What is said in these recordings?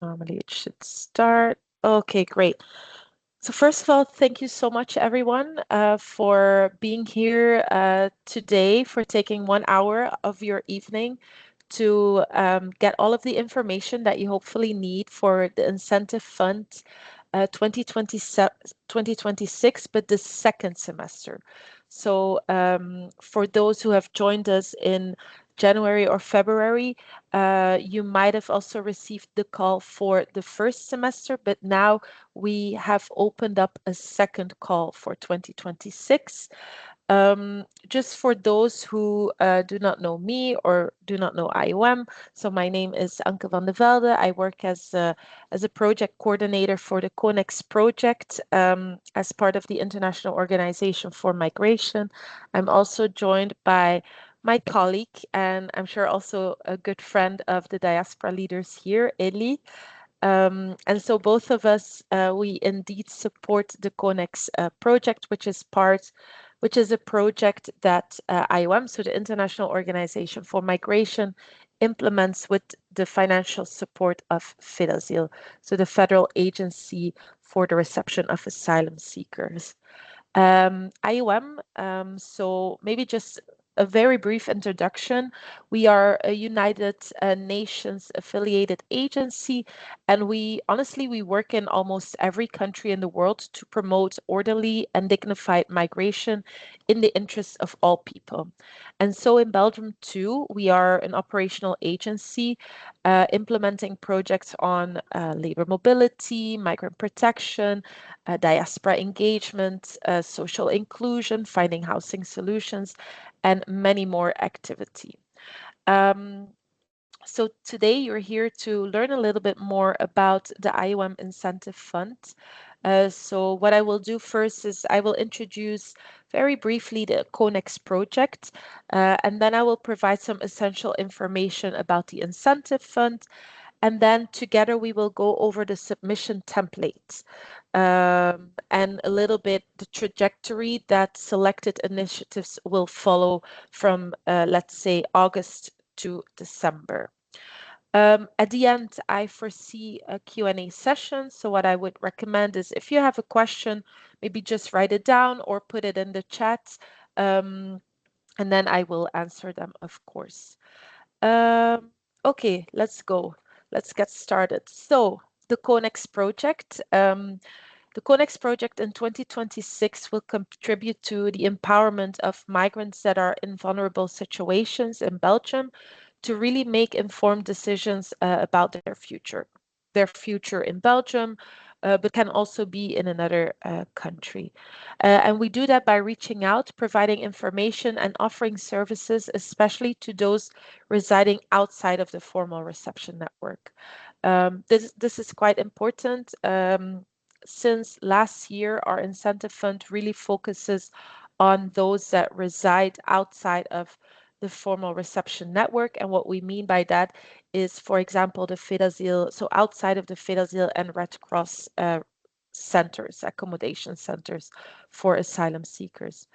Normally it should start. Okay, great. So first of all, thank you so much, everyone, for being here today, for taking 1 hour of your evening to get all of the information that you hopefully need for the incentive fund 2026, but the second semester. So for those who have joined us in January or February, you might have also received the call for the first semester, but now we have opened up a second call for 2026. Just for those who do not know me or do not know IOM, so my name is Anke van de Velde. I work as a project coordinator for the CONEX project as part of the International Organization for Migration. I'm also joined by my colleague, and I'm sure also a good friend of the diaspora leaders here, Eli. And so both of us, we indeed support the CONEX project, which is a project that IOM, so the International Organization for Migration, implements with the financial support of FEDASIL, so the Federal Agency for the Reception of Asylum Seekers. IOM, so maybe just a very brief introduction. We are a United Nations affiliated agency, and we work in almost every country in the world to promote orderly and dignified migration in the interests of all people. And so in Belgium too, we are an operational agency implementing projects on labor mobility, migrant protection, diaspora engagement, social inclusion, finding housing solutions, and many more activity. So today you're here to learn a little bit more about the IOM Incentive Fund. So what I will do first is I will introduce very briefly the CONEX project, and then I will provide some essential information about the incentive fund. And then together we will go over the submission templates and a little bit the trajectory that selected initiatives will follow from, let's say, August to December. At the end, I foresee a Q&A session. So what I would recommend is if you have a question, maybe just write it down or put it in the chat, and then I will answer them, of course. Okay, let's go. Let's get started. So the CONEX project. The CONEX project in 2026 will contribute to the empowerment of migrants that are in vulnerable situations in Belgium to really make informed decisions about their future in Belgium, but can also be in another country. And we do that by reaching out, providing information and offering services, especially to those residing outside of the formal reception network. This is quite important. Since last year, our incentive fund really focuses on those that reside outside of the formal reception network. And what we mean by that is, for example, the FEDASIL, so outside of the FEDASIL and Red Cross centers, accommodation centers for asylum seekers.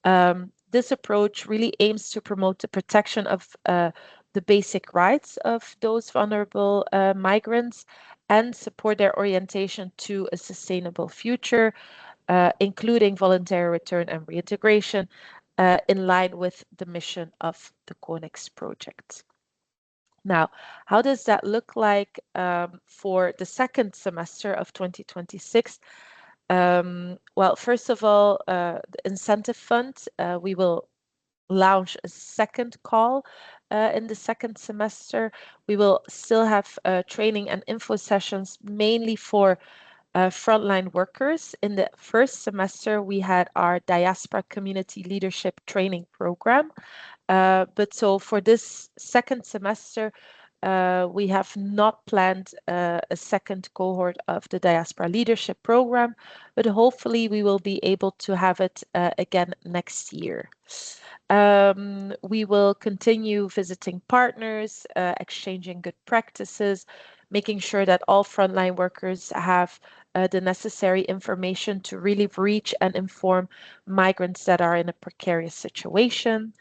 This approach really aims to promote the protection of the basic rights of those vulnerable migrants and support their orientation to a sustainable future, including voluntary return and reintegration, in line with the mission of the CONEX project. Now, how does that look like for the second semester of 2026? Well, first of all, the incentive fund, we will launch a second call in the second semester. We will still have training and info sessions mainly for frontline workers. In the first semester, we had our Diaspora Community Leadership Training Program. But so for this second semester, we have not planned a second cohort of the Diaspora Leadership Program, but hopefully we will be able to have it again next year. We will continue visiting partners, exchanging good practices, making sure that all frontline workers have the necessary information to really reach and inform migrants that are in a precarious situation.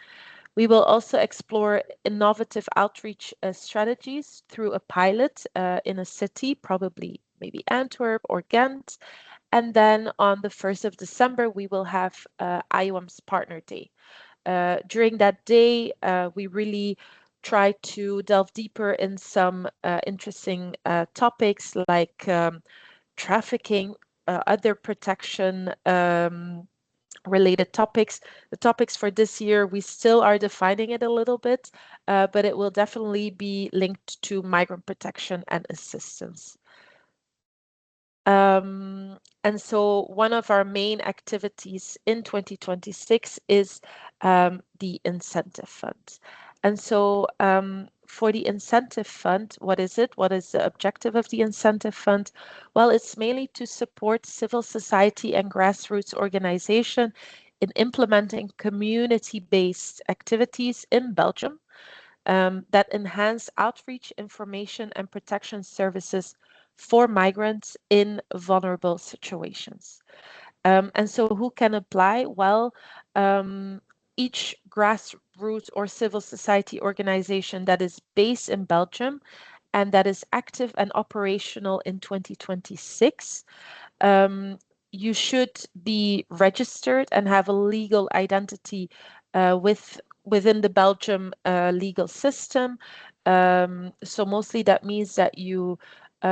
We will also explore innovative outreach strategies through a pilot in a city, probably maybe Antwerp or Ghent. And then on the 1st of December, we will have IOM's Partner Day. During that day, we really try to delve deeper in some interesting topics like trafficking, other protection related topics. The topics for this year, we still are defining it a little bit, but it will definitely be linked to migrant protection and assistance. And so one of our main activities in 2026 is the incentive fund. And so for the incentive fund, what is it? What is the objective of the incentive fund? Well, it's mainly to support civil society and grassroots organization in implementing community-based activities in Belgium that enhance outreach, information, and protection services for migrants in vulnerable situations. And so who can apply? Well, each grassroots or civil society organization that is based in Belgium and that is active and operational in 2026, um, you should be registered and have a legal identity within the Belgium legal system. So mostly that means that you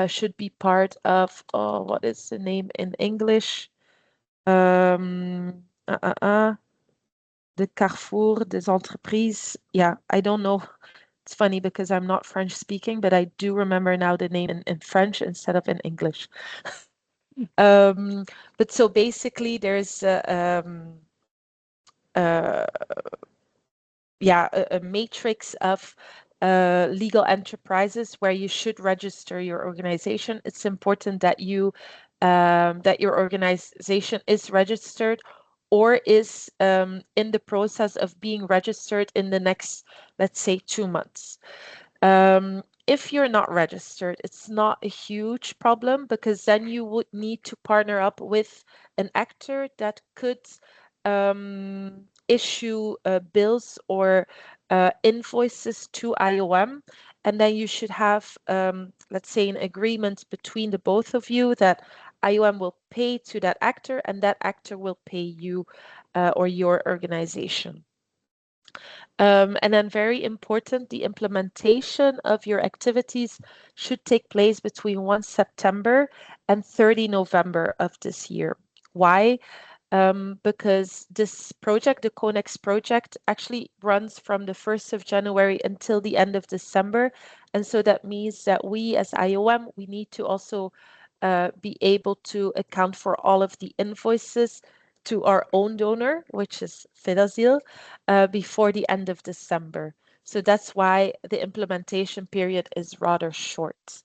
should be part of, oh, what is the name in English? Um, uh, uh, uh, the Carrefour des entreprises. Yeah, I don't know. It's funny because I'm not French speaking, but I do remember now the name in French instead of in English. Um, but so basically, there's uh, yeah, a matrix of legal enterprises where you should register your organization. It's important that that your organization is registered or is in the process of being registered in the next, let's say, 2 months. If you're not registered, it's not a huge problem because then you would need to partner up with an actor that could issue bills or invoices to IOM. And then you should have, let's say, an agreement between the both of you that IOM will pay to that actor and that actor will pay you or your organization. And then very important, the implementation of your activities should take place between 1 September and 30 November of this year. Why? Because this project, the CONEX project, actually runs from the 1st of January until the end of December. And so that means that we as IOM, we need to also be able to account for all of the invoices to our own donor, which is Fedazil, before the end of December. So that's why the implementation period is rather short.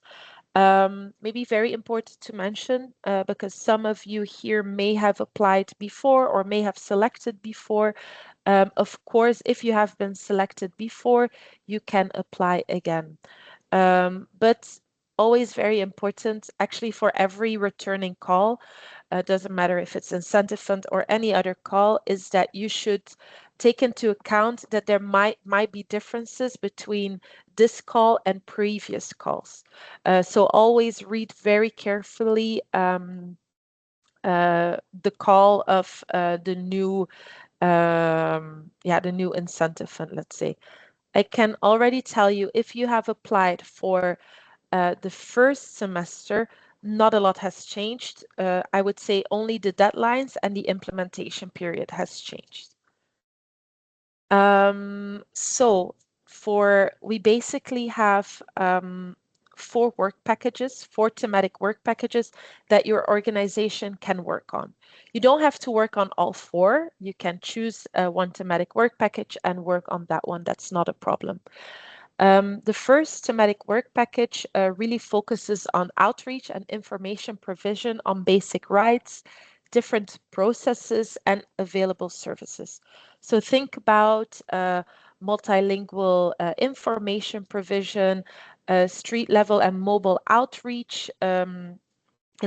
Maybe very important to mention because some of you here may have applied before or may have selected before. Of course, if you have been selected before, you can apply again. But always very important, actually, for every returning call, doesn't matter if it's incentive fund or any other call, is that you should take into account that there might be differences between this call and previous calls. So always read very carefully the call of the new incentive fund, let's say. I can already tell you if you have applied for the first semester, not a lot has changed. I would say only the deadlines and the implementation period has changed. So we basically have 4 thematic work packages that your organization can work on. You don't have to work on all 4. You can choose one thematic work package and work on that one. That's not a problem. The first thematic work package really focuses on outreach and information provision on basic rights, different processes, and available services. So think about multilingual information provision, street level and mobile outreach in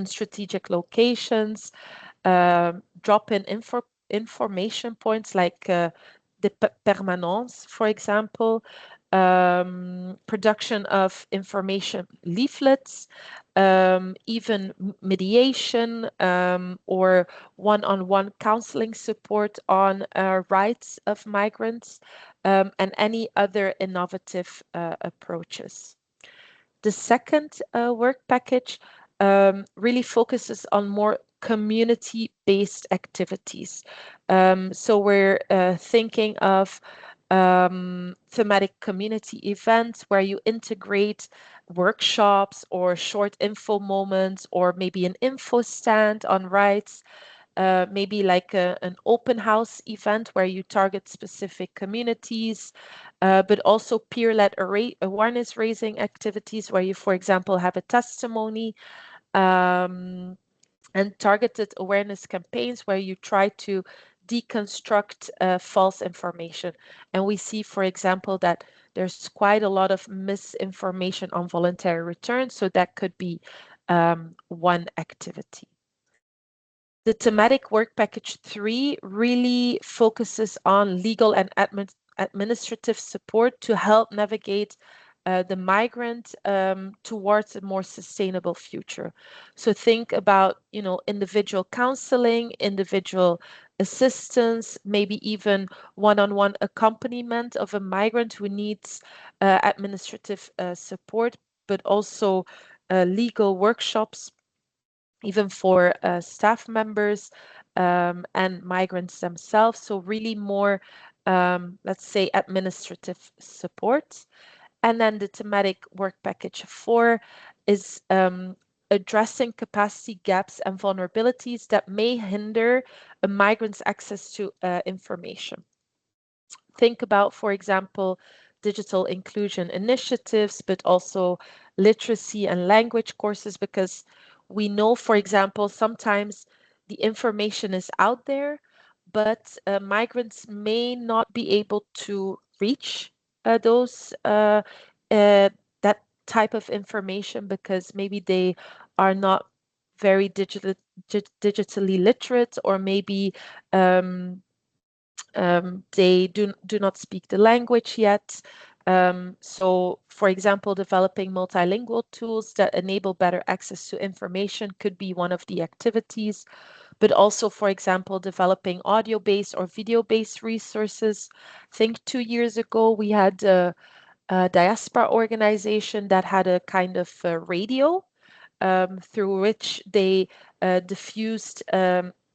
strategic locations, drop-in information points like de permanence, for example, production of information leaflets, even mediation or one-on-one counseling support on rights of migrants, and any other innovative approaches. The second work package really focuses on more community-based activities. So we're thinking of thematic community events where you integrate workshops or short info moments or maybe an info stand on rights, maybe like an open house event where you target specific communities, but also peer-led awareness raising activities where you, for example, have a testimony, and targeted awareness campaigns where you try to deconstruct false information. And we see, for example, that there's quite a lot of misinformation on voluntary return, so that could be one activity. The thematic work package 3 really focuses on legal and administrative support to help navigate the migrant towards a more sustainable future. So think about, individual counseling, individual assistance, maybe even one-on-one accompaniment of a migrant who needs administrative support, but also legal workshops even for staff members and migrants themselves. So really more, let's say, administrative support. And then the thematic work package 4 is addressing capacity gaps and vulnerabilities that may hinder a migrant's access to information. Think about, for example, digital inclusion initiatives, but also literacy and language courses, because we know, for example, sometimes the information is out there, but migrants may not be able to reach those that type of information because maybe they are not very digitally literate, or maybe they do not speak the language yet. So, for example, developing multilingual tools that enable better access to information could be one of the activities, but also, for example, developing audio-based or video-based resources. I think 2 years ago, we had a diaspora organization that had a kind of radio through which they diffused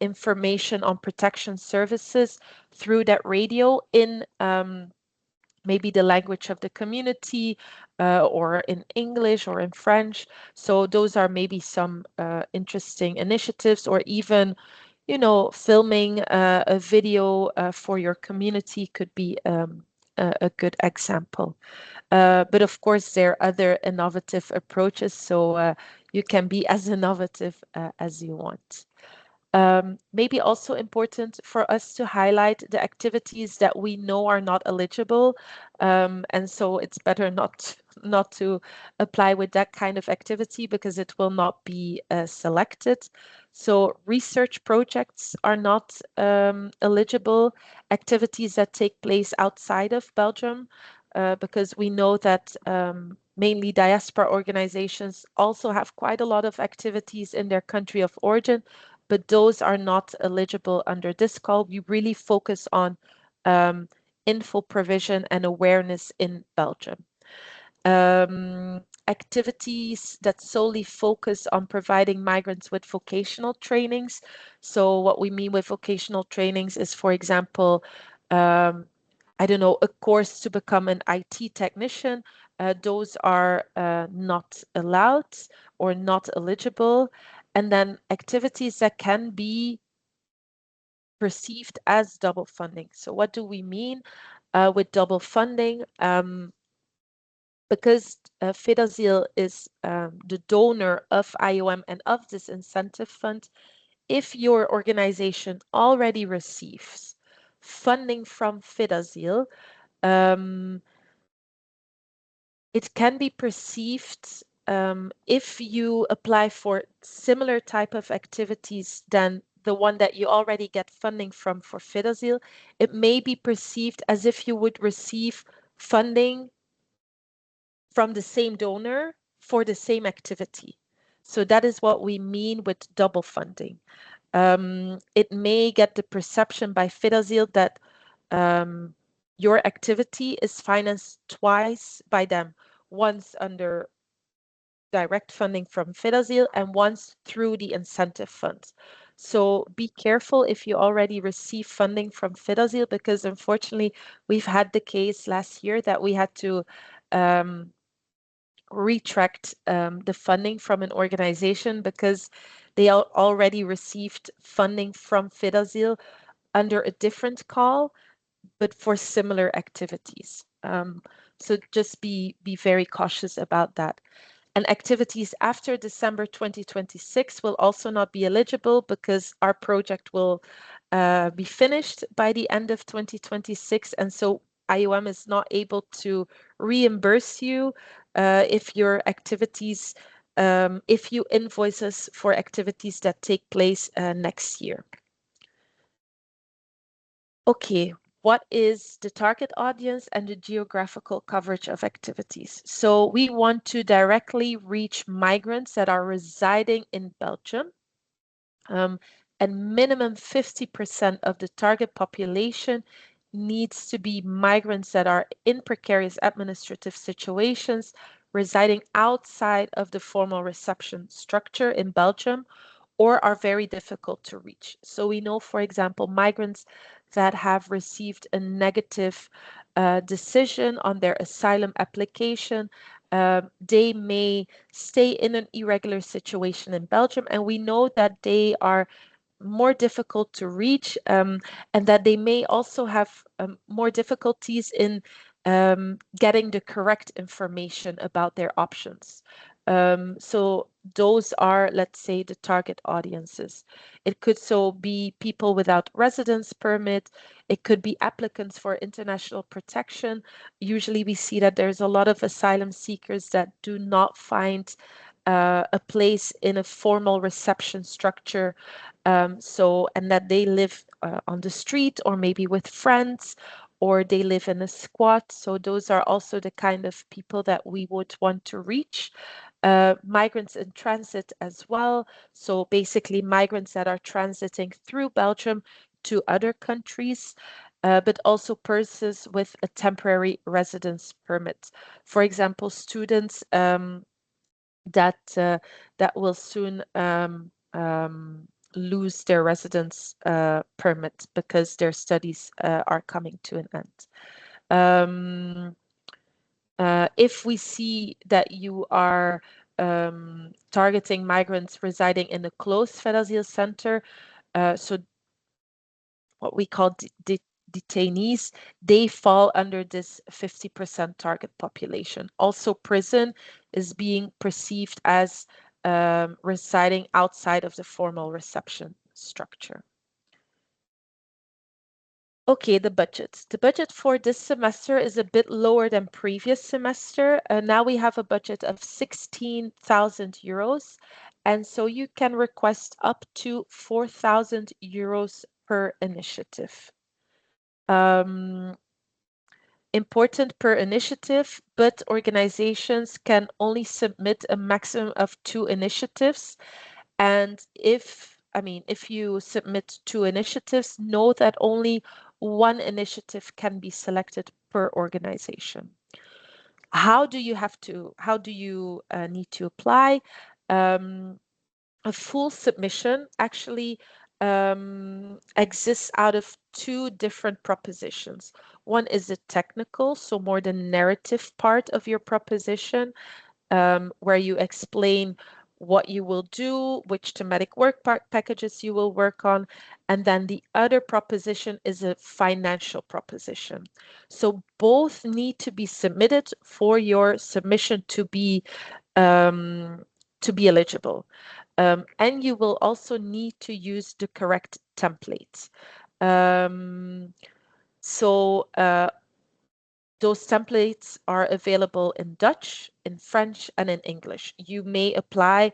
information on protection services through that radio in maybe the language of the community, or in English or in French. So those are maybe some interesting initiatives, or even, filming a video for your community could be a good example. But of course, there are other innovative approaches, so you can be as innovative as you want. Maybe also important for us to highlight the activities that we know are not eligible, and so it's better not to apply with that kind of activity because it will not be selected. So research projects are not eligible, activities that take place outside of Belgium, because we know that mainly diaspora organizations also have quite a lot of activities in their country of origin, but those are not eligible under this call. We really focus on info provision and awareness in Belgium. Activities that solely focus on providing migrants with vocational trainings. So what we mean with vocational trainings is, for example, I don't know, a course to become an IT technician. Those are not allowed or not eligible. And then activities that can be perceived as double funding. So what do we mean with double funding? Because Fedazil is the donor of IOM and of this incentive fund, if your organization already receives funding from Fedazil, it can be perceived, if you apply for similar type of activities than the one that you already get funding from for Fidazil, it may be perceived as if you would receive funding from the same donor for the same activity. So that is what we mean with double funding. It may get the perception by Fidazil that um, your activity is financed twice by them, once under direct funding from Fidazil and once through the incentive funds. So be careful if you already receive funding from Fidazil, because unfortunately we've had the case last year that we had to um, retract the funding from an organization because they already received funding from Fidazil under a different call, but for similar activities. So just be very cautious about that. And activities after December 2026 will also not be eligible because our project will be finished by the end of 2026. And so IOM is not able to reimburse you if your activities, if you invoice us for activities that take place next year. Okay, what is the target audience and the geographical coverage of activities? So we want to directly reach migrants that are residing in Belgium, um, and minimum 50% of the target population needs to be migrants that are in precarious administrative situations, residing outside of the formal reception structure in Belgium, or are very difficult to reach. So we know, for example, migrants that have received a negative decision on their asylum application, they may stay in an irregular situation in Belgium, and we know that they are more difficult to reach, and that they may also have more difficulties in getting the correct information about their options. So those are, let's say, the target audiences. It could so be people without residence permit. It could be applicants for international protection. Usually we see that there's a lot of asylum seekers that do not find a place in a formal reception structure, and that they live on the street or maybe with friends, or they live in a squat. So those are also the kind of people that we would want to reach. Migrants in transit as well. So basically migrants that are transiting through Belgium to other countries, but also persons with a temporary residence permit. For example, students that will soon lose their residence permit because their studies are coming to an end. If we see that you are targeting migrants residing in a closed Fedazil center, so what we call detainees, they fall under this 50% target population. Also, prison is being perceived as residing outside of the formal reception structure. Okay, the budget. The budget for this semester is a bit lower than previous semester. Now we have a budget of 16,000 euros. And so you can request up to 4,000 euros per initiative. Important per initiative, but organizations can only submit a maximum of 2 initiatives. And if you submit 2 initiatives, know that only 1 initiative can be selected per organization. How do you need to apply? A full submission actually exists out of 2 different propositions. One is the technical, so more the narrative part of your proposition, where you explain what you will do, which thematic work packages you will work on. And then the other proposition is a financial proposition. So both need to be submitted for your submission um, to be eligible. And you will also need to use the correct templates. So those templates are available in Dutch, in French, and in English. You may apply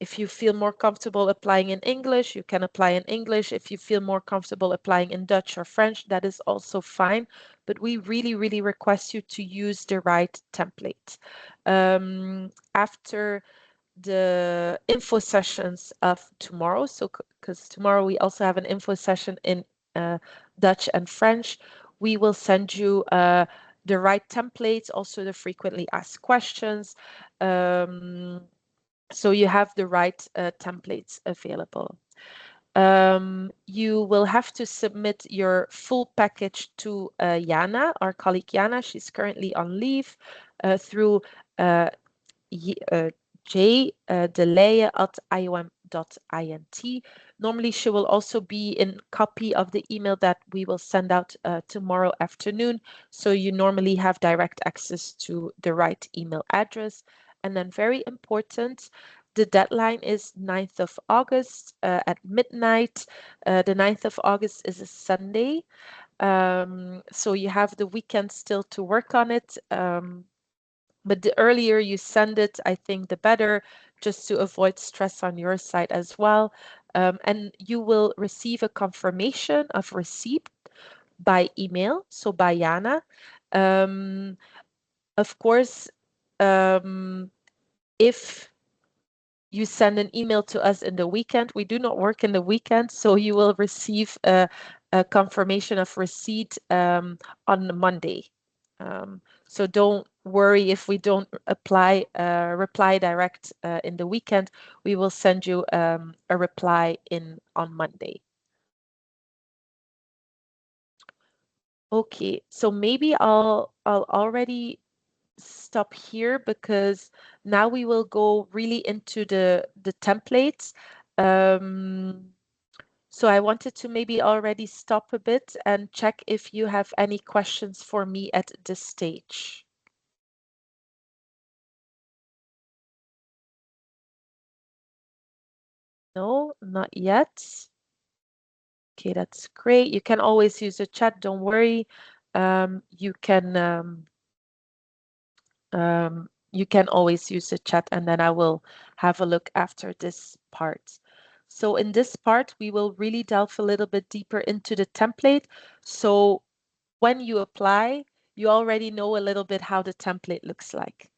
If you feel more comfortable applying in English, you can apply in English. If you feel more comfortable applying in Dutch or French, that is also fine. But we really, really request you to use the right template. After the info sessions of tomorrow, so because tomorrow we also have an info session in Dutch and French, we will send you the right templates, also the frequently asked questions. So you have the right templates available. You will have to submit your full package to Jana, our colleague Jana. She's currently on leave through j.deleije@iom.int. Normally, she will also be in copy of the email that we will send out tomorrow afternoon. So you normally have direct access to the right email address. And then very important, the deadline is 9th of August at midnight. The 9th of August is a Sunday. So you have the weekend still to work on it. But the earlier you send it, I think the better, just to avoid stress on your side as well. And you will receive a confirmation of receipt by email, so by Jana. Of course, if you send an email to us in the weekend, we do not work in the weekend, so you will receive a confirmation of receipt on Monday. So don't worry if we don't reply direct in the weekend. We will send you a reply on Monday. Okay, so maybe I'll already stop here because now we will go really into the templates. So I wanted to maybe already stop a bit and check if you have any questions for me at this stage. No, not yet. Okay, that's great. You can always use the chat, don't worry. You can always use the chat and then I will have a look after this part. So in this part, we will really delve a little bit deeper into the template. So when you apply, you already know a little bit how the template looks like.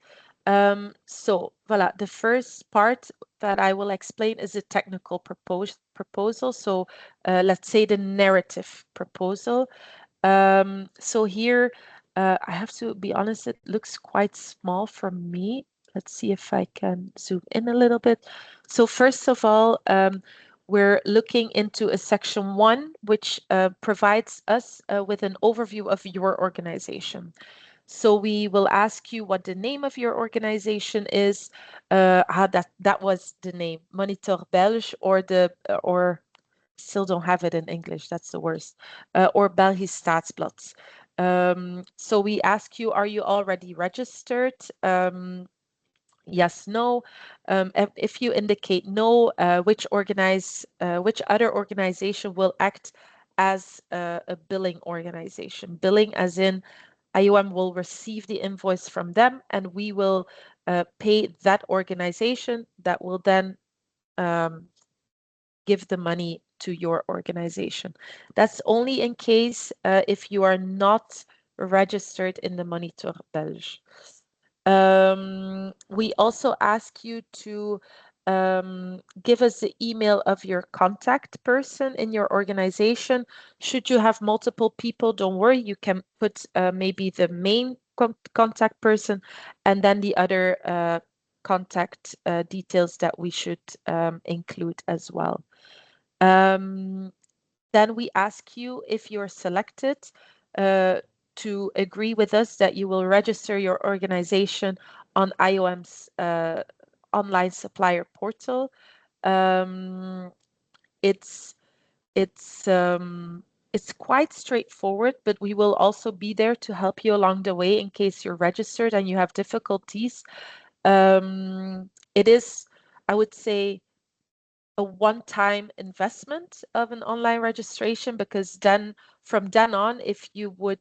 So voila, the first part that I will explain is a technical proposal. So let's say the narrative proposal. So here, I have to be honest, it looks quite small for me. Let's see if I can zoom in a little bit. So first of all, we're looking into a section 1, which provides us with an overview of your organization. So we will ask you what the name of your organization is. That was the name, Monitor Belge, or still don't have it in English. That's the worst. Or Belgisch Staatsblad. So we ask you, are you already registered? Yes, no. If you indicate no, which other organization will act as a billing organization? Billing as in IOM will receive the invoice from them and we will pay that organization that will then give the money to your organization. That's only in case if you are not registered in the Monitor Belge. We also ask you to give us the email of your contact person in your organization. Should you have multiple people, don't worry, you can put maybe the main contact person and then the other contact details that we should include as well. Then we ask you if you're selected to agree with us that you will register your organization on IOM's online supplier portal. It's it's it's quite straightforward, but we will also be there to help you along the way in case you're registered and you have difficulties. It is, I would say, a one-time investment of an online registration because then from then on, if you would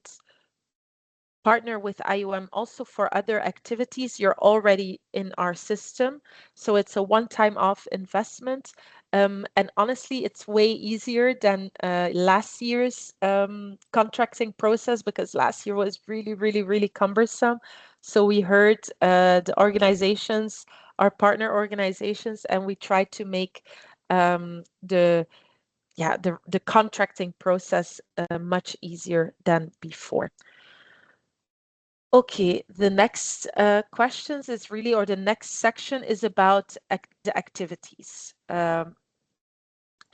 partner with IOM also for other activities, you're already in our system. So it's a one-time off investment. And honestly, it's way easier than last year's contracting process, because last year was really, really, really cumbersome. So we heard the organizations, our partner organizations, and we tried to make the contracting process much easier than before. Okay, the next questions is really, or the next section is about the activities.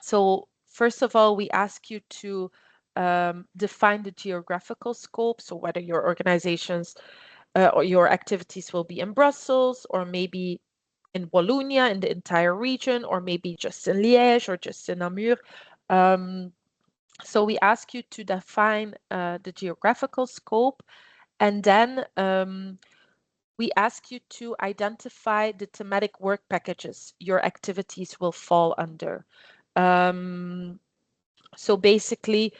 So first of all, we ask you to define the geographical scope. So whether your organizations or your activities will be in Brussels, or maybe in Wallonia, in the entire region, or maybe just in Liège or just in Namur. So we ask you to define the geographical scope, and then we ask you to identify the thematic work packages your activities will fall under. So basically,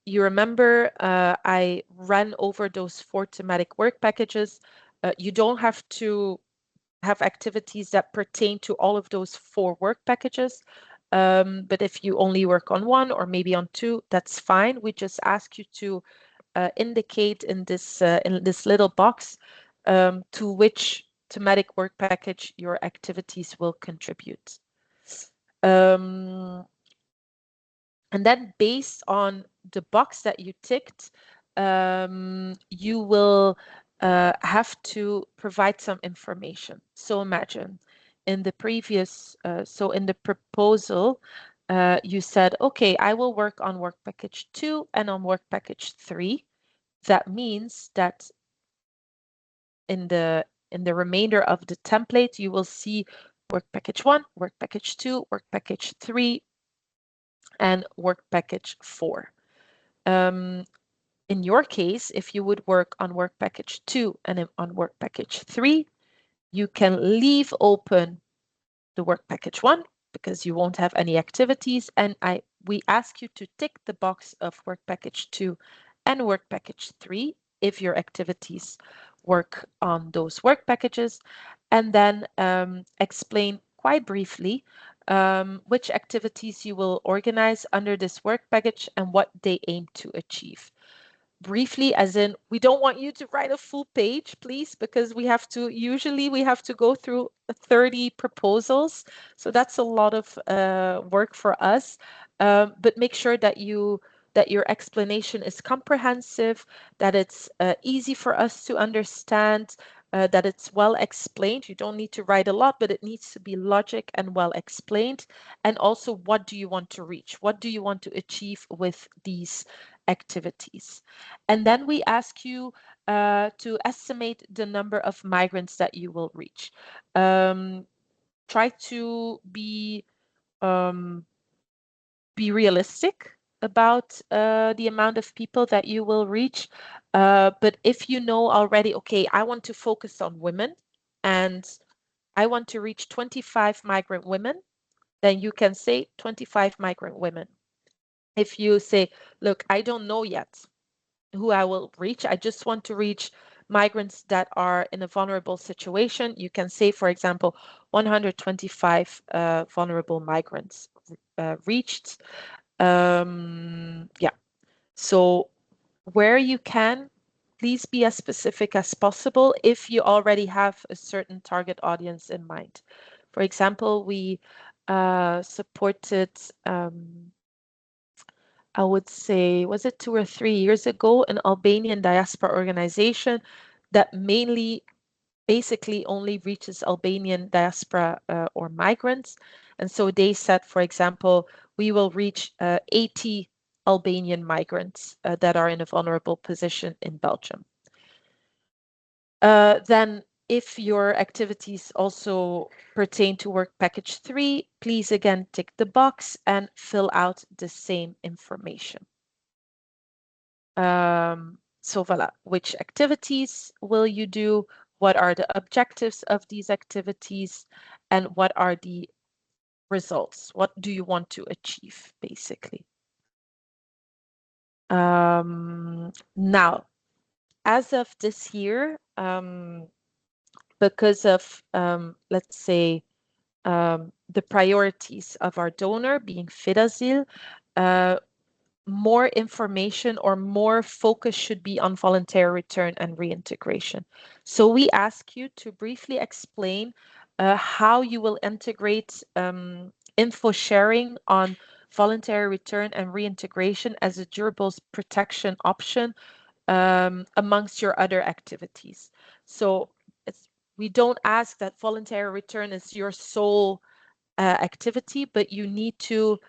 you remember I ran over those 4 thematic work packages. You don't have to have activities that pertain to all of those 4 work packages. But if you only work on 1 or maybe on 2, that's fine. We just ask you to indicate in this little box to which thematic work package your activities will contribute. And then based on the box that you ticked, you will have to provide some information. So imagine in the previous, so in the proposal, you said, okay, I will work on work package 2 and on work package 3. That means that in the remainder of the template, you will see work package 1, work package 2, work package 3, and work package 4. In your case, if you would work on work package 2 and on work package 3, you can leave open the work package 1 because you won't have any activities, and we ask you to tick the box of work package 2 and work package 3 if your activities work on those work packages, and then explain quite briefly which activities you will organize under this work package and what they aim to achieve. Briefly, as in, we don't want you to write a full page, please, because usually we have to go through 30 proposals. So that's a lot of work for us. But make sure that your explanation is comprehensive, that it's easy for us to understand, that it's well explained. You don't need to write a lot, but it needs to be logic and well explained. And also, what do you want to reach? What do you want to achieve with these activities? And then we ask you to estimate the number of migrants that you will reach. Try to be realistic about the amount of people that you will reach. But if you know already, okay, I want to focus on women and I want to reach 25 migrant women, then you can say 25 migrant women. If you say, look, I don't know yet who I will reach, I just want to reach migrants that are in a vulnerable situation, you can say, for example, 125 vulnerable migrants reached. Yeah, so where you can, please be as specific as possible if you already have a certain target audience in mind. For example, we supported, I would say, was it 2 or 3 years ago, an Albanian diaspora organization that mainly basically only reaches Albanian diaspora or migrants. And so they said, for example, we will reach 80 Albanian migrants that are in a vulnerable position in Belgium. Then if your activities also pertain to work package 3, please again tick the box and fill out the same information. So voilà, which activities will you do? What are the objectives of these activities? And what are the results? What do you want to achieve, basically? Now, as of this year, because of, let's say, the priorities of our donor being Fidasil, uh, more information or more focus should be on voluntary return and reintegration. So we ask you to briefly explain how you will integrate info sharing on voluntary return and reintegration as a durable protection option amongst your other activities. So we don't ask that voluntary return is your sole activity, but you need to,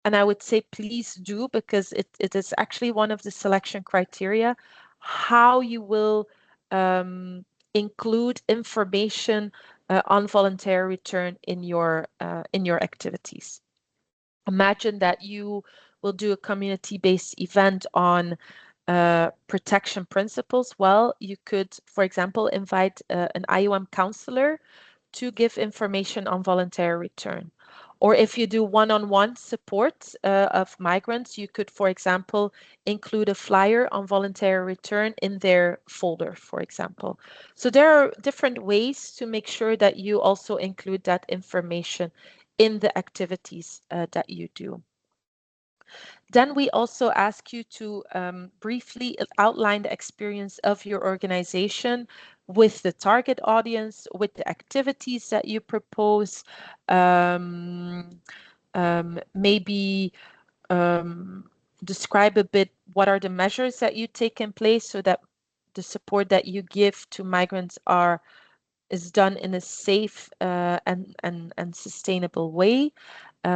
and I would say please do, because it is actually one of the selection criteria, how you will include information on voluntary return in your activities. Imagine that you will do a community-based event on protection principles. Well, you could, for example, invite an IOM counselor to give information on voluntary return. Or if you do one-on-one support of migrants, you could, for example, include a flyer on voluntary return in their folder, for example. So there are different ways to make sure that you also include that information in the activities that you do. Then we also ask you to briefly outline the experience of your organization with the target audience, with the activities that you propose, maybe describe a bit what are the measures that you take in place so that the support that you give to migrants is done in a safe and sustainable way.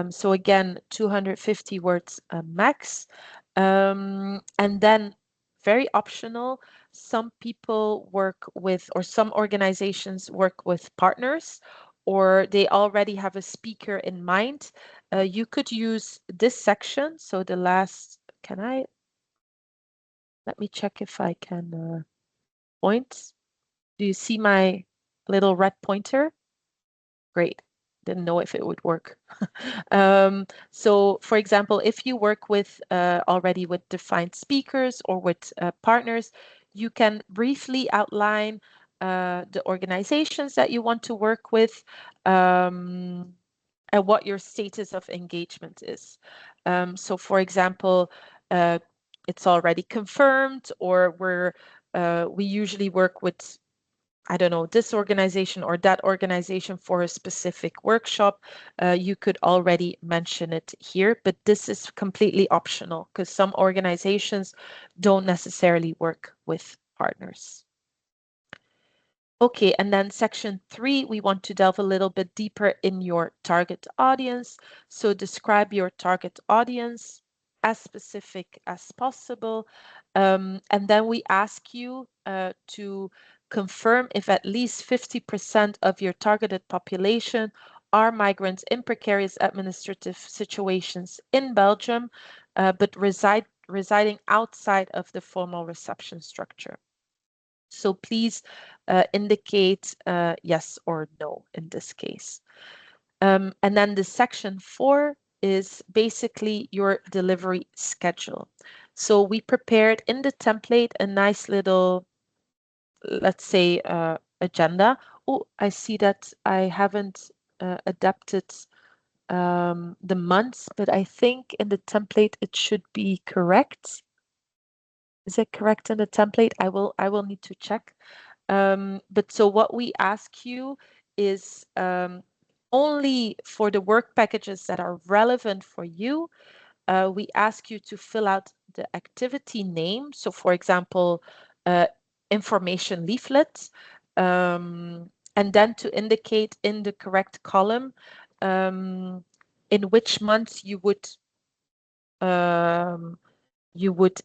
So again, 250 words max. And then very optional, some people work with, or some organizations work with partners, or they already have a speaker in mind. You could use this section. So the last, let me check if I can point. Do you see my little red pointer? Great. Didn't know if it would work. So for example, if you work with already with defined speakers or with partners, you can briefly outline the organizations that you want to work with and what your status of engagement is. So for example, it's already confirmed, or we usually work with, I don't know, this organization or that organization for a specific workshop. You could already mention it here, but this is completely optional because some organizations don't necessarily work with partners. Okay, and then section 3, we want to delve a little bit deeper in your target audience. So describe your target audience as specific as possible. And then we ask you to confirm if at least 50% of your targeted population are migrants in precarious administrative situations in Belgium, but residing outside of the formal reception structure. So please indicate yes or no in this case. And then the section 4 is basically your delivery schedule. So we prepared in the template a nice little, let's say, agenda. Oh, I see that I haven't adapted the months, but I think in the template it should be correct. Is it correct in the template? I will need to check. But so what we ask you is only for the work packages that are relevant for you, we ask you to fill out the activity name. So for example, information leaflet, and then to indicate in the correct column in which month you would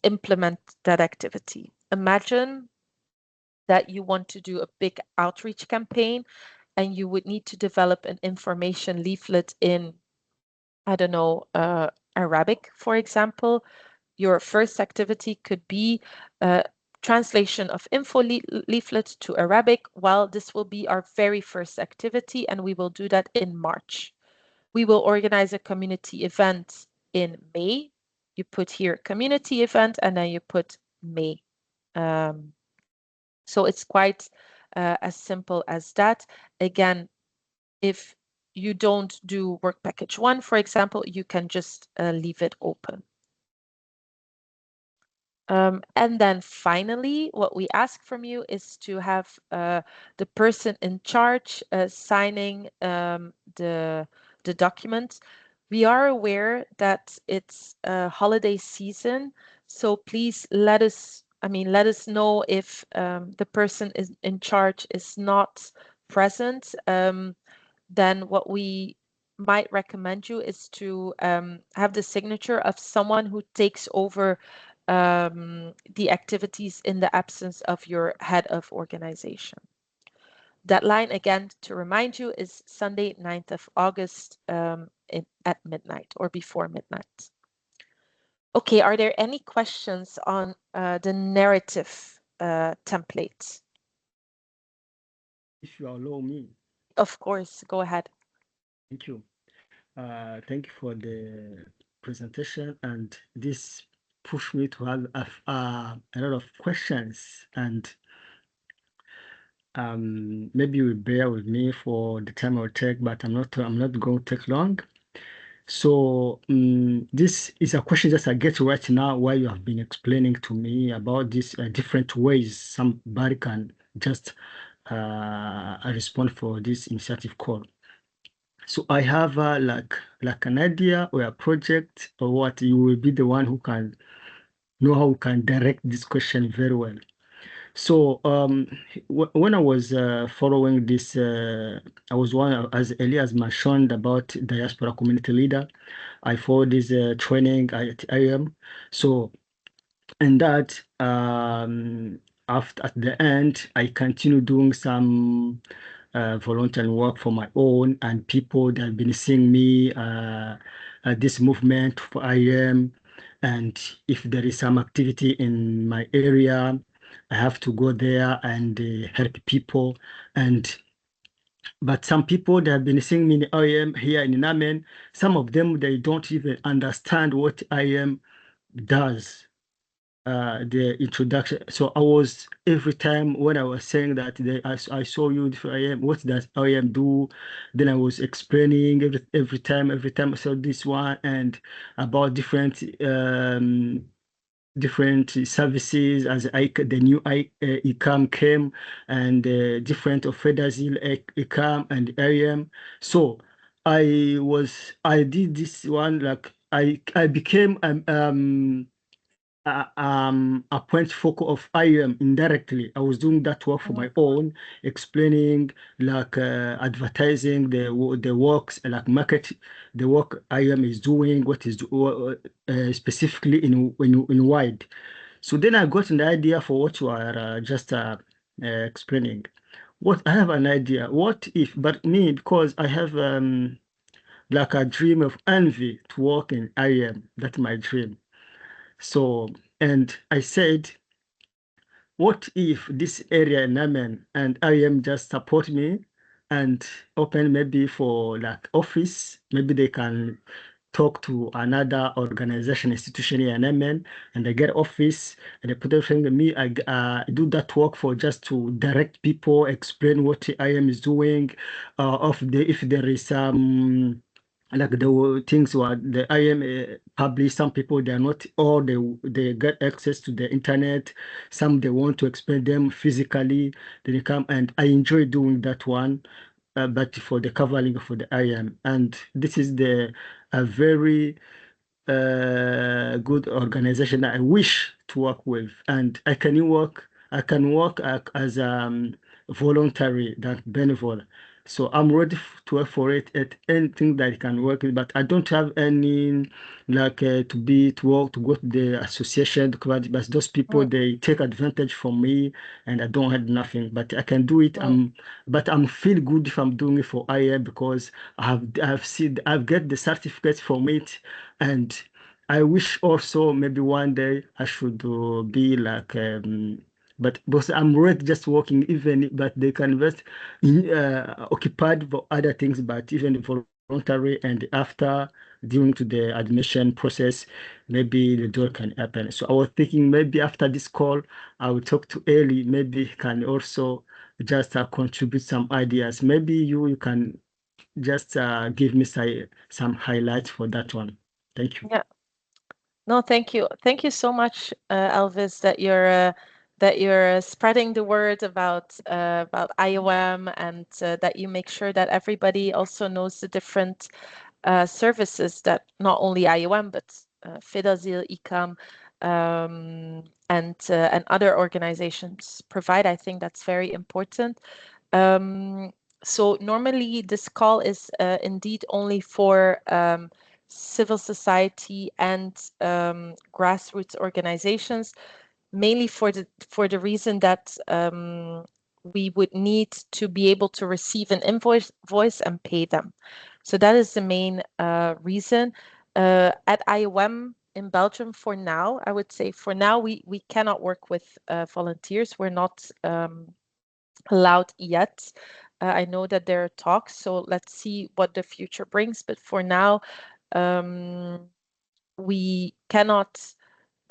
implement that activity. Imagine that you want to do a big outreach campaign and you would need to develop an information leaflet in, I don't know, Arabic, for example. Your first activity could be translation of info leaflet to Arabic. Well, this will be our very first activity, and we will do that in March. We will organize a community event in May. You put here community event, and then you put May Um, so it's quite as simple as that. Again, if you don't do work package one, for example, you can just leave it open. And then finally, what we ask from you is to have the person in charge signing the document. We are aware that it's a holiday season, so please let us know if the person is in charge is not present. Then what we might recommend you is to have the signature of someone who takes over the activities in the absence of your head of organization. Deadline, again, to remind you, is Sunday, 9th of August at midnight or before midnight. Okay, are there any questions on the narrative template? If you allow me, Of course, go ahead. thank you. Thank you for the presentation, and this pushed me to have a lot of questions, and maybe you will bear with me for the time it will take, but I'm not going to take long. So this is a question that I get right now while you have been explaining to me about these different ways somebody can just respond for this initiative call. So I have like an idea or a project or what you will be the one who can know how you can direct this question very well. So when I was following this, I was one as Elias mentioned about diaspora community leader. I followed this training at IM. So and that after at the end, I continue doing some volunteer work for my own and people that have been seeing me this movement for IM. And if there is some activity in my area, I have to go there and help people. And but some people that have been seeing me in IM here in Namen, some of them they don't even understand what IM does, the introduction. So I was every time when I was saying that I saw you for IM, what does IM do? Then I was explaining every time I saw this one and about different services as the new ICAM came and different of Fedazil ICAM and IM. So I did this one like I became a point focal of IM indirectly. I was doing that work for Mhm. my own, explaining like advertising the works like market the work IM is doing, what is specifically in wide. So then I got an idea for what you are just explaining. What I have an idea. What if, but me because I have like a dream of envy to work in IM. That's my dream. So, and I said, what if this area in Namen and IM just support me and open maybe for like office, maybe they can talk to another organization, institution here in Yemen, and they get office and they put everything in me. I do that work for just to direct people, explain what IM is doing, of if there is some like the things what the IM publish. Some people they are not all they get access to the internet. Some they want to explain them physically. Then they come and I enjoy doing that one. But for the covering for the IM, and this is the a very good organization that I wish to work with, and I can work as voluntary than benevolent. So I'm ready to work for it at anything that I can work with, but I don't have any like to work to go to the association but those people Mm, they take advantage from me and I don't have nothing. But I can do it. mm, But I'm feel good if I'm doing it for IA because I've get the certificate from it and I wish also maybe one day I should be like, but because I'm already just working, even but they can invest in, occupied for other things, but even volunteer voluntary, and after during to the admission process, maybe the door can open. So I was thinking maybe after this call, I will talk to Ellie. Maybe he can also just contribute some ideas. Maybe you can just give me some highlights for that one. Thank you. Yeah. No, thank you. Thank you so much, Elvis, that you're spreading the word about IOM, and that you make sure that everybody also knows the different services that not only IOM but Fedazil, ICAM, and other organizations provide. I think that's very important. Um, so normally this call is indeed only for civil society and grassroots organizations, mainly for the reason that we would need to be able to receive an invoice voice and pay them. So that is the main reason. At IOM in Belgium, for now, I would say for now we cannot work with volunteers. We're not allowed yet. I know that there are talks, so let's see what the future brings. But for now, um, we cannot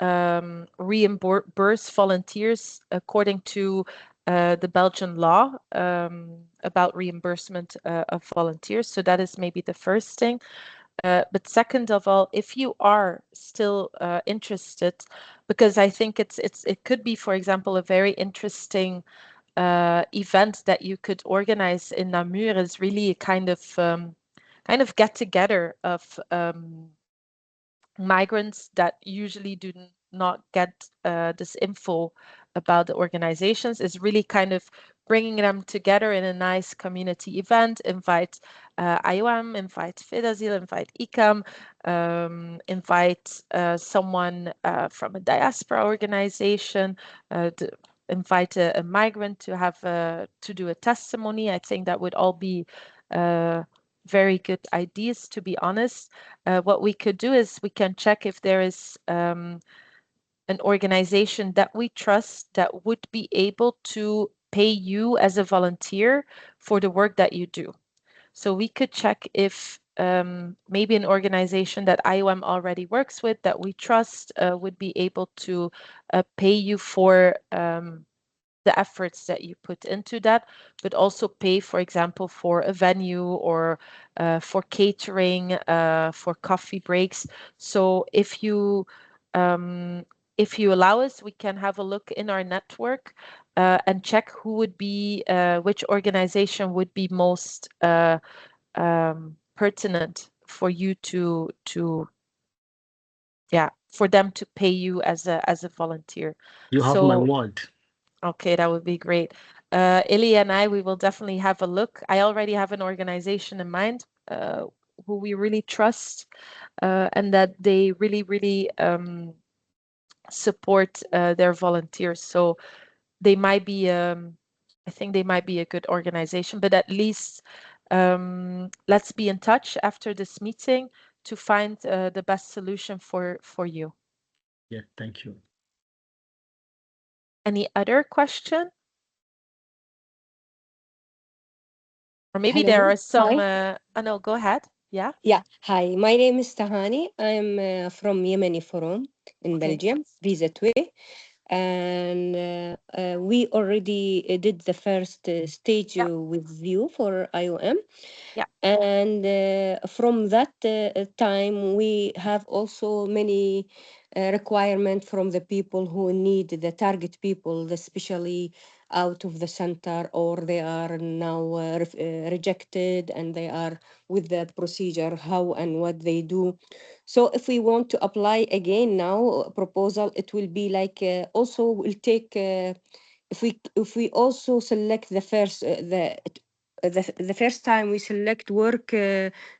reimburse volunteers according to the Belgian law about reimbursement of volunteers. So that is maybe the first thing. But second of all, if you are still interested, because I think it could be, for example, a very interesting event that you could organize in Namur, is really a kind of get together of migrants that usually do not get this info about the organizations, is really kind of bringing them together in a nice community event. Invite IOM, invite Fedazil, invite ICAM, invite someone from a diaspora organization, to invite a migrant to have to do a testimony. I think that would all be very good ideas, to be honest. What we could do is we can check if there is an organization that we trust that would be able to pay you as a volunteer for the work that you do. So we could check if maybe an organization that IOM already works with that we trust would be able to pay you for the efforts that you put into that, but also pay, for example, for a venue or for catering, for coffee breaks. So um, if you allow us, we can have a look in our network and check who would be, which organization would be most pertinent for you to yeah, for them to pay you as a volunteer. You have my So word. okay, that would be great. Ilya and I, we will definitely have a look. I already have an organization in mind who we really trust and that they really, really support their volunteers. So they might be, I think they might be a good organization, but at least let's be in touch after this meeting to find the best solution for you. Yeah, thank you. Any other question? Or maybe there Hello. are some, Hi. oh no, go ahead. Yeah. Yeah. Hi. My name is Tahani. I'm from Yemeni Forum in Okay. Belgium, Visa 2. And we already did the first stage Yeah. with you for IOM. Yeah. And from that time, we have also many requirement from the people who need the target people, especially out of the center, or they are now rejected and they are with the procedure, how and what they do. So if we want to apply again now proposal, it will be like also will take if we also select the first the first time we select work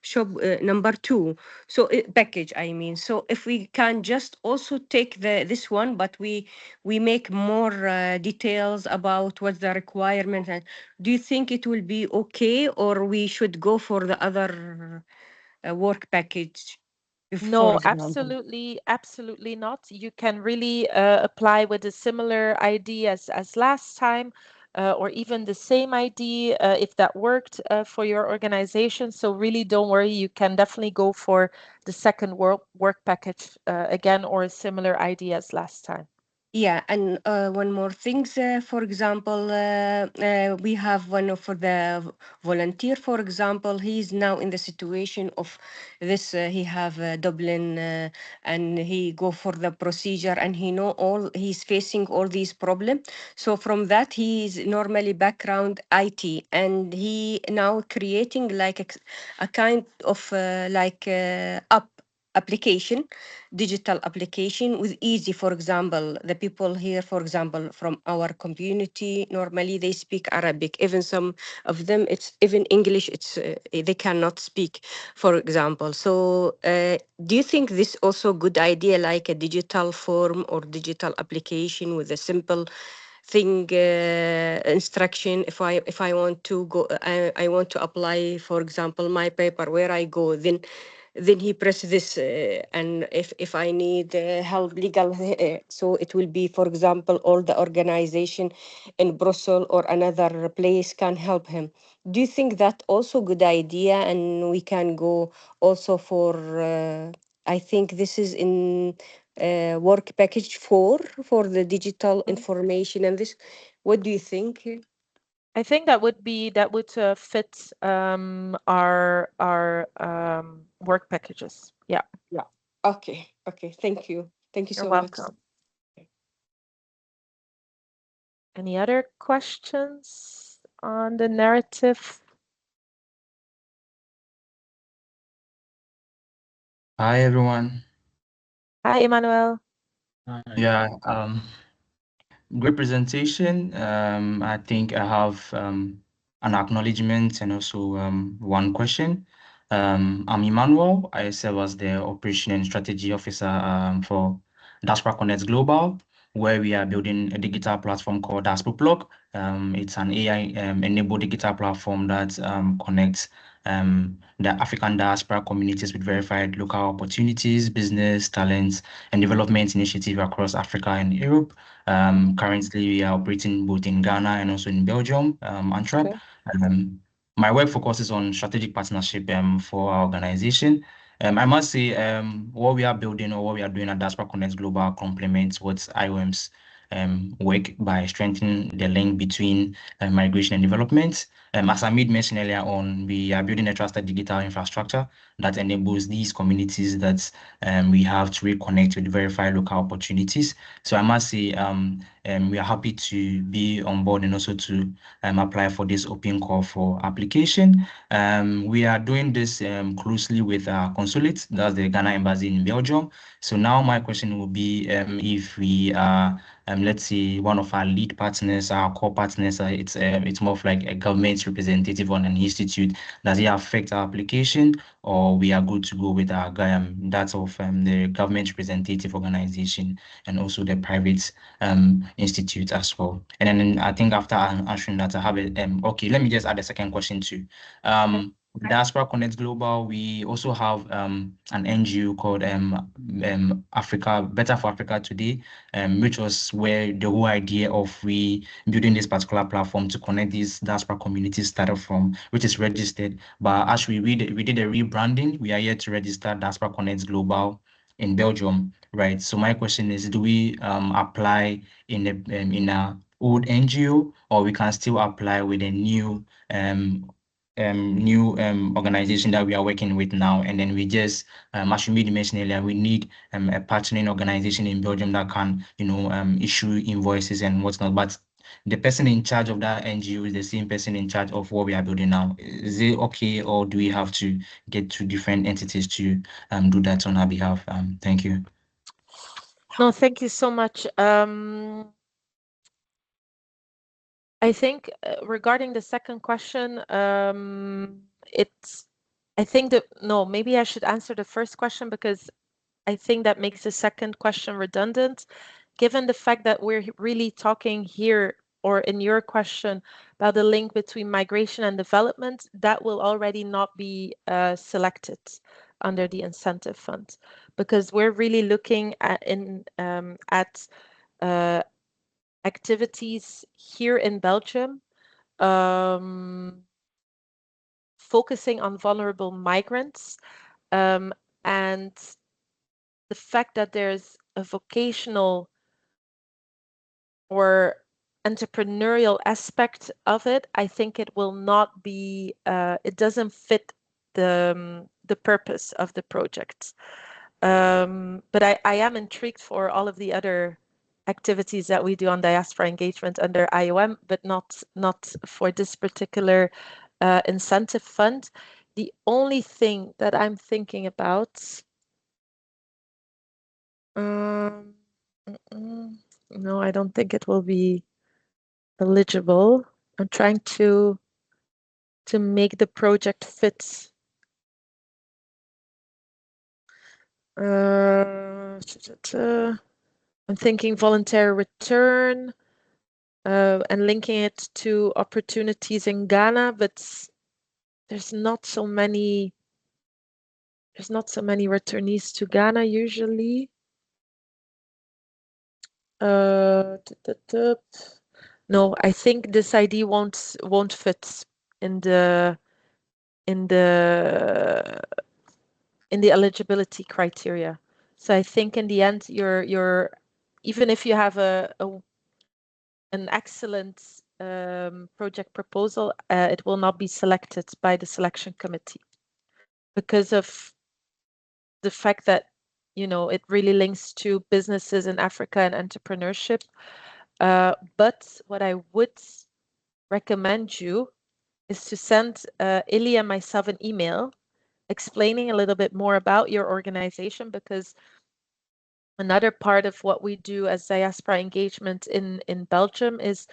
shop number two, so package I mean. So if we can just also take the this one, but we make more details about what's the requirement, and do you think it will be okay, or we should go for the other work package, if for No, example? absolutely, absolutely not. You can really apply with a similar ID as last time. or even the same ID if that worked for your organization. So really don't worry, you can definitely go for the second work package again, or a similar ID as last time. Yeah, and one more thing. For example, we have one for the volunteer. For example, he's now in the situation of this. He have Dublin, and he go for the procedure, and he know all. He's facing all these problems. So from that, he's normally background IT, and he now creating like a kind of app application, digital application with easy. For example, the people here, for example, from our community, normally they speak Arabic. Even some of them, it's even English, it's they cannot speak, for example. So do you think this also good idea, like a digital form or digital application with a simple thing, instruction? If I want to go, I want to apply, for example, my paper, where I go, then he press this, and if I need help legal, so it will be, for example, all the organization in Brussels or another place can help him. Do you think that also good idea, and we can go also for, I think this is in work package 4 for the digital Mhm. information and this. What do you think? I think that would fit our work packages. Yeah, Yeah. Okay. Okay. Thank you you're so much. welcome. Any other questions on the narrative? Hi everyone. Hi, Emmanuel. Hi. Yeah, great presentation. I think I have an acknowledgement and also one question. I'm Emmanuel. I serve as the Operation and Strategy Officer for Diaspora Connect Global, where we are building a digital platform called Diaspora Plug. It's an AI enabled digital platform that connects the African diaspora communities with verified local opportunities, business, talents, and development initiatives across Africa and Europe. Currently, we are operating both in Ghana and also in Belgium, Antwerp. Okay. Um, my work focuses on strategic partnership for our organization. I must say, what we are building or what we are doing at Diaspora Connect Global complements what IOM's work by strengthening the link between migration and development. As Hamid mentioned earlier on, we are building a trusted digital infrastructure that enables these communities that we have to reconnect with verified local opportunities. So I must say, we are happy to be on board and also to apply for this open call for application. We are doing this closely with our consulate, that's the Ghana Embassy in Belgium. So now my question will be if we are, let's say, one of our lead partners, our core partners, it's more of like a government representative on an institute, does it affect our application, or we are good to go with our that of the government representative organization and also the private institute as well? And then I think after answering that, I have a okay, let me just add a second question too. Okay. Diaspora Connect Global, we also have an NGO called Africa Better for Africa Today, which was where the whole idea of we building this particular platform to connect these diaspora communities started from, which is registered. But as we did a rebranding, we are here to register Diaspora Connect Global in Belgium, right? So my question is, do we apply in a old NGO, or we can still apply with a new organization that we are working with now, and then we just as you mentioned earlier, we need a partnering organization in Belgium that can issue invoices and whatnot. But the person in charge of that NGO is the same person in charge of what we are building now. Is it okay, or do we have to get two different entities to do that on our behalf? Thank you. No, thank you so much. I think regarding the second question, it's, I think that, no, maybe I should answer the first question because I think that makes the second question redundant, given the fact that we're really talking here or in your question about the link between migration and development, that will already not be selected under the incentive fund, because we're really looking at uh, activities here in Belgium, focusing on vulnerable migrants, and the fact that there's a vocational or entrepreneurial aspect of it, I think it will not be, it doesn't fit the purpose of the project. But I am intrigued for all of the other activities that we do on diaspora engagement under IOM, but not for this particular incentive fund. The only thing that I'm thinking about, no, I don't think it will be eligible. I'm trying to make the project fit. I'm thinking voluntary return and linking it to opportunities in Ghana, but there's not so many returnees to Ghana usually. No, I think this ID won't fit in the eligibility criteria. So I think in the end, you're even if you have an excellent project proposal, it will not be selected by the selection committee because of the fact that it really links to businesses in Africa and entrepreneurship. But what I would recommend you is to send Illy and myself an email explaining a little bit more about your organization, because another part of what we do as diaspora engagement in Belgium is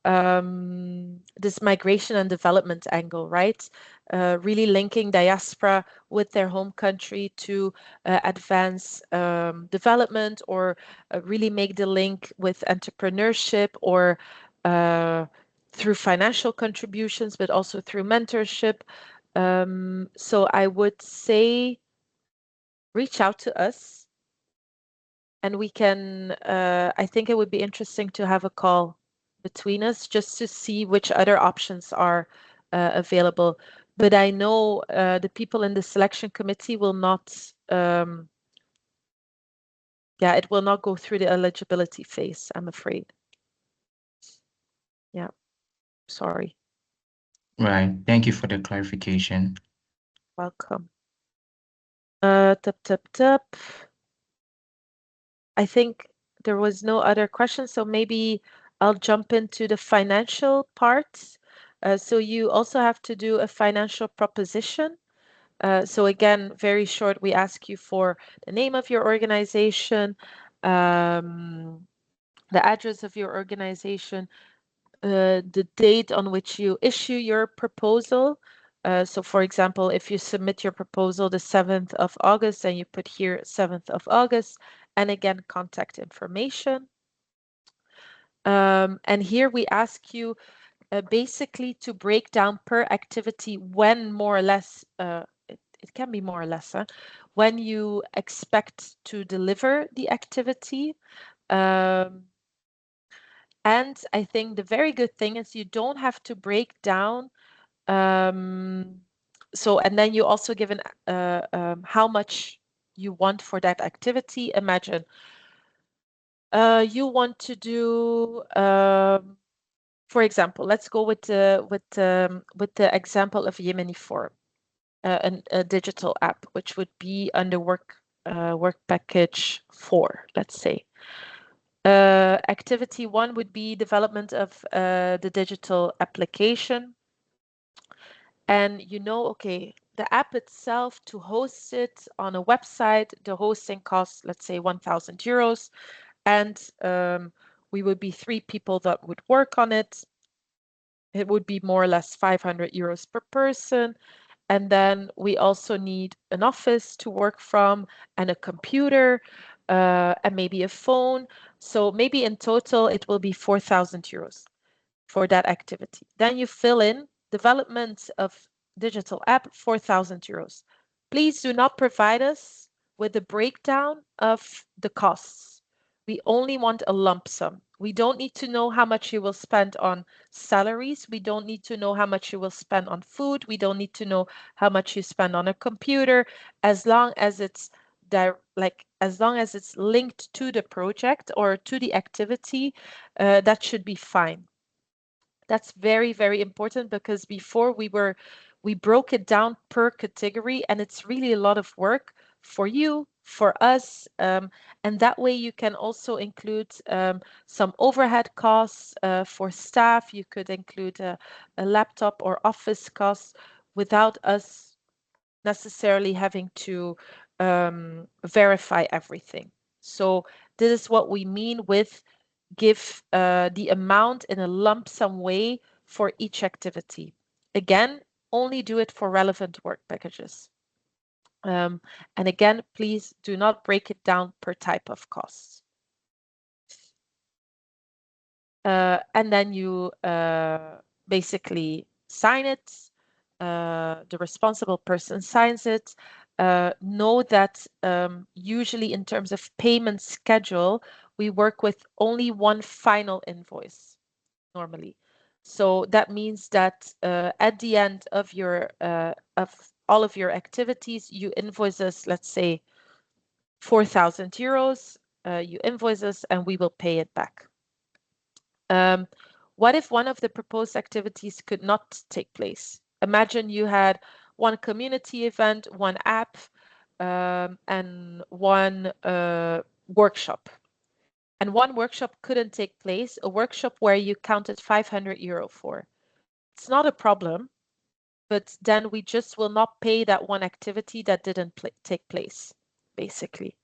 this migration and development angle, right? Really linking diaspora with their home country to advance development, or really make the link with entrepreneurship, or through financial contributions, but also through mentorship. So I would say reach out to us, and we can, I think it would be interesting to have a call between us just to see which other options are available. But I know the people in the selection committee will not, yeah, it will not go through the eligibility phase, I'm afraid. Yeah, sorry. Right. Thank you for the clarification. Welcome. Tap. I think there was no other question, so maybe I'll jump into the financial part. So you also have to do a financial proposition. So again, very short, we ask you for the name of your organization, the address of your organization, the date on which you issue your proposal. So for example, if you submit your proposal the 7th of August, then you put here 7th of August, and again, contact information. And here we ask you basically to break down per activity when more or less, it can be more or less, when you expect to deliver the activity. And I think the very good thing is you don't have to break down. So, and then you also give how much you want for that activity. Imagine you want to do, for example, let's go with the example of Yemeni Forum, a digital app, which would be under work package 4, let's say. Activity 1 would be development of the digital application. And okay, the app itself, to host it on a website, the hosting costs, let's say 1,000 euros. And we would be 3 people that would work on it. It would be more or less 500 euros per person. And then we also need an office to work from, and a computer, and maybe a phone. So maybe in total, it will be 4,000 euros for that activity. Then you fill in development of digital app, 4,000 euros. Please do not provide us with a breakdown of the costs. We only want a lump sum. We don't need to know how much you will spend on salaries. We don't need to know how much you will spend on food. We don't need to know how much you spend on a computer, as long as it's as long as it's linked to the project or to the activity, that should be fine. That's very, very important, because before we broke it down per category, and it's really a lot of work for you, for us, and that way you can also include some overhead costs for staff. You could include a laptop or office costs without us necessarily having to verify everything. So this is what we mean with give the amount in a lump sum way for each activity. Again, only do it for relevant work packages. And again, please do not break it down per type of costs. And then you basically sign it. The responsible person signs it. Know that usually in terms of payment schedule, we work with only one final invoice normally. So that means that at the end of your of all of your activities, you invoice us, let's say 4,000 euros. You invoice us and we will pay it back. What if one of the proposed activities could not take place? Imagine you had one community event, one app, and one workshop. And one workshop couldn't take place, a workshop where you counted 500 euro for. It's not a problem, but then we just will not pay that one activity that didn't take place, basically.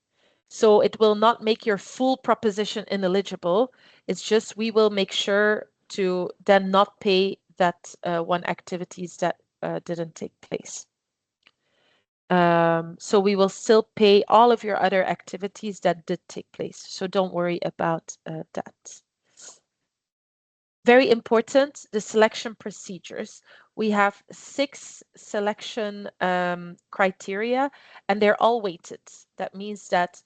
So it will not make your full proposition ineligible. It's just we will make sure to then not pay that one activities that didn't take place. So we will still pay all of your other activities that did take place. So don't worry about that. Very important, the selection procedures. We have 6 selection criteria, and they're all weighted. That means that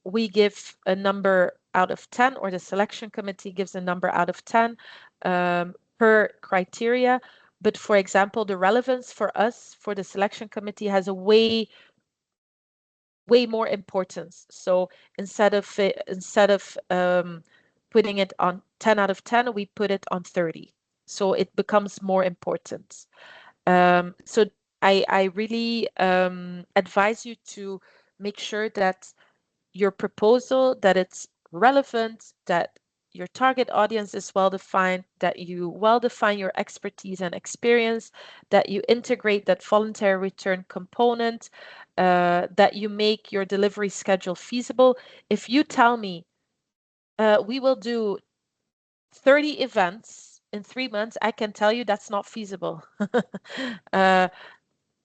we give a number out of 10, or the selection committee gives a number out of 10 per criteria. But for example, the relevance for us, for the selection committee, has a way more importance. So instead of putting it on 10 out of 10, we put it on 30. So it becomes more important. So I really advise you to make sure that your proposal, that it's relevant, that your target audience is well defined, that you well define your expertise and experience, that you integrate that voluntary return component, that you make your delivery schedule feasible. If you tell me we will do 30 events in 3 months, I can tell you that's not feasible.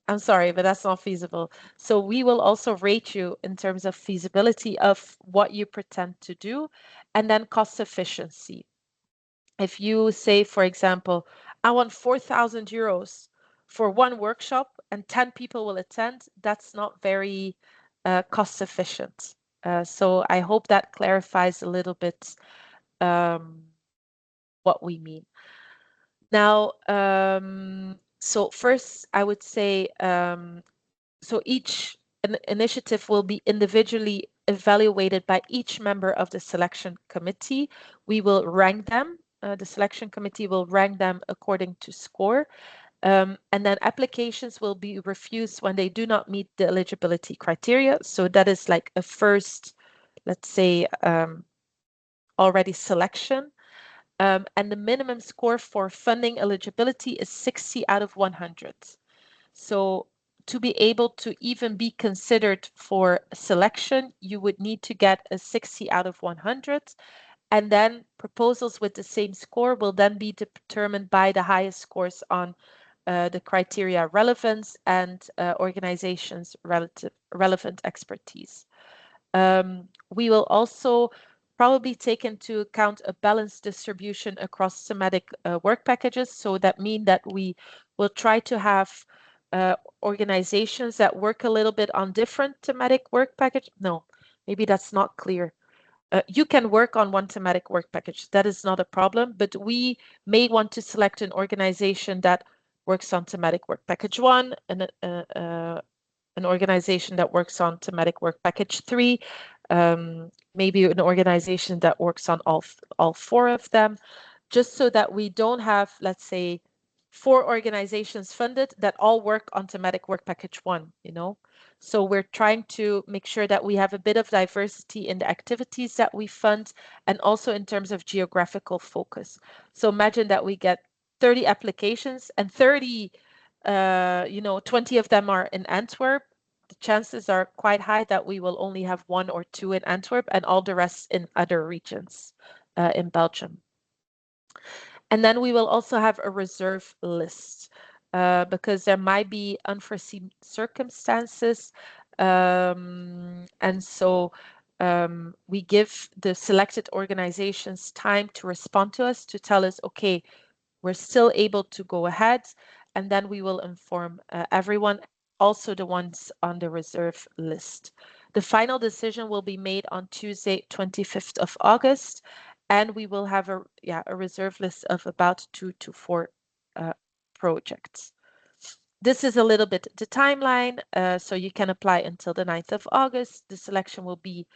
I'm sorry, but that's not feasible. So we will also rate you in terms of feasibility of what you pretend to do, and then cost efficiency. If you say, for example, I want 4,000 euros for one workshop and 10 people will attend, that's not very cost efficient. So I hope that clarifies a little bit what we mean. Now, so first I would say, so each initiative will be individually evaluated by each member of the selection committee. We will rank them. The selection committee will rank them according to score. And then applications will be refused when they do not meet the eligibility criteria. So that is like a first, let's say, already selection. And the minimum score for funding eligibility is 60 out of 100. So to be able to even be considered for selection, you would need to get a 60 out of 100. And then proposals with the same score will then be determined by the highest scores on the criteria relevance and organizations' relevant expertise. We will also probably take into account a balanced distribution across thematic work packages. So that means that we will try to have organizations that work a little bit on different thematic work package. No, maybe that's not clear. You can work on one thematic work package. That is not a problem, but we may want to select an organization that works on thematic work package 1 and an organization that works on thematic work package 3, maybe an organization that works on all 4 of them, just so that we don't have, let's say, 4 organizations funded that all work on thematic work package 1, you know. So we're trying to make sure that we have a bit of diversity in the activities that we fund and also in terms of geographical focus. So imagine that we get 30 applications and 30, 20 of them are in Antwerp. The chances are quite high that we will only have 1 or 2 in Antwerp and all the rest in other regions in Belgium. And then we will also have a reserve list because there might be unforeseen circumstances. And so we give the selected organizations time to respond to us, to tell us, okay, we're still able to go ahead. And then we will inform everyone, also the ones on the reserve list. The final decision will be made on Tuesday, 25th of August, and we will have a reserve list of about 2 to 4 projects. This is a little bit the timeline, so you can apply until the 9th of August. The selection will be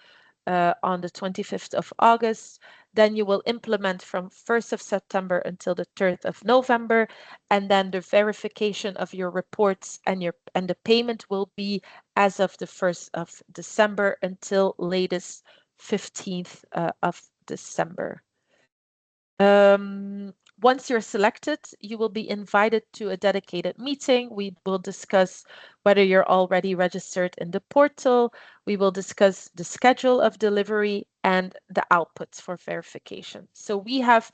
on the 25th of August. Then you will implement from 1st of September until the 3rd of November. And then the verification of your reports and the payment will be as of the 1st of December until latest 15th of December. Once you're selected, you will be invited to a dedicated meeting. We will discuss whether you're already registered in the portal. We will discuss the schedule of delivery and the outputs for verification. So we have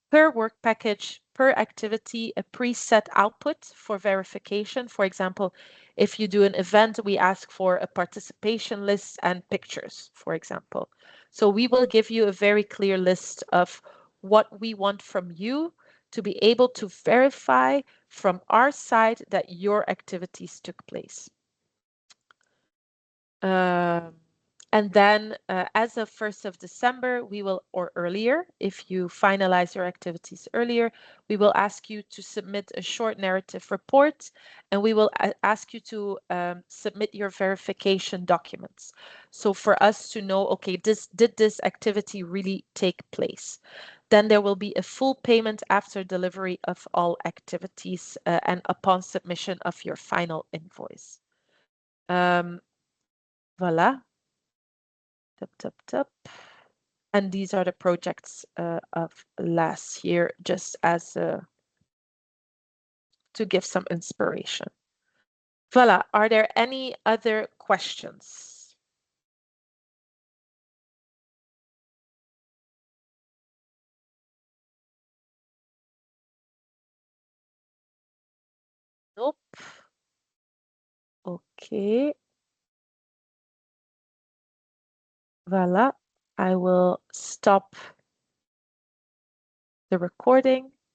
per work package, per activity, a preset output for verification. For example, if you do an event, we ask for a participation list and pictures, for example. So we will give you a very clear list of what we want from you to be able to verify from our side that your activities took place. And then as of 1st of December, we will, or earlier, if you finalize your activities earlier, we will ask you to submit a short narrative report, and we will ask you to submit your verification documents. So for us to know, okay, did this activity really take place? Then there will be a full payment after delivery of all activities and upon submission of your final invoice. Voilà. Tap, tap, tap. And these are the projects of last year, just as to give some inspiration. Voilà. Are there any other questions? Nope. Okay. Voilà. I will stop the recording.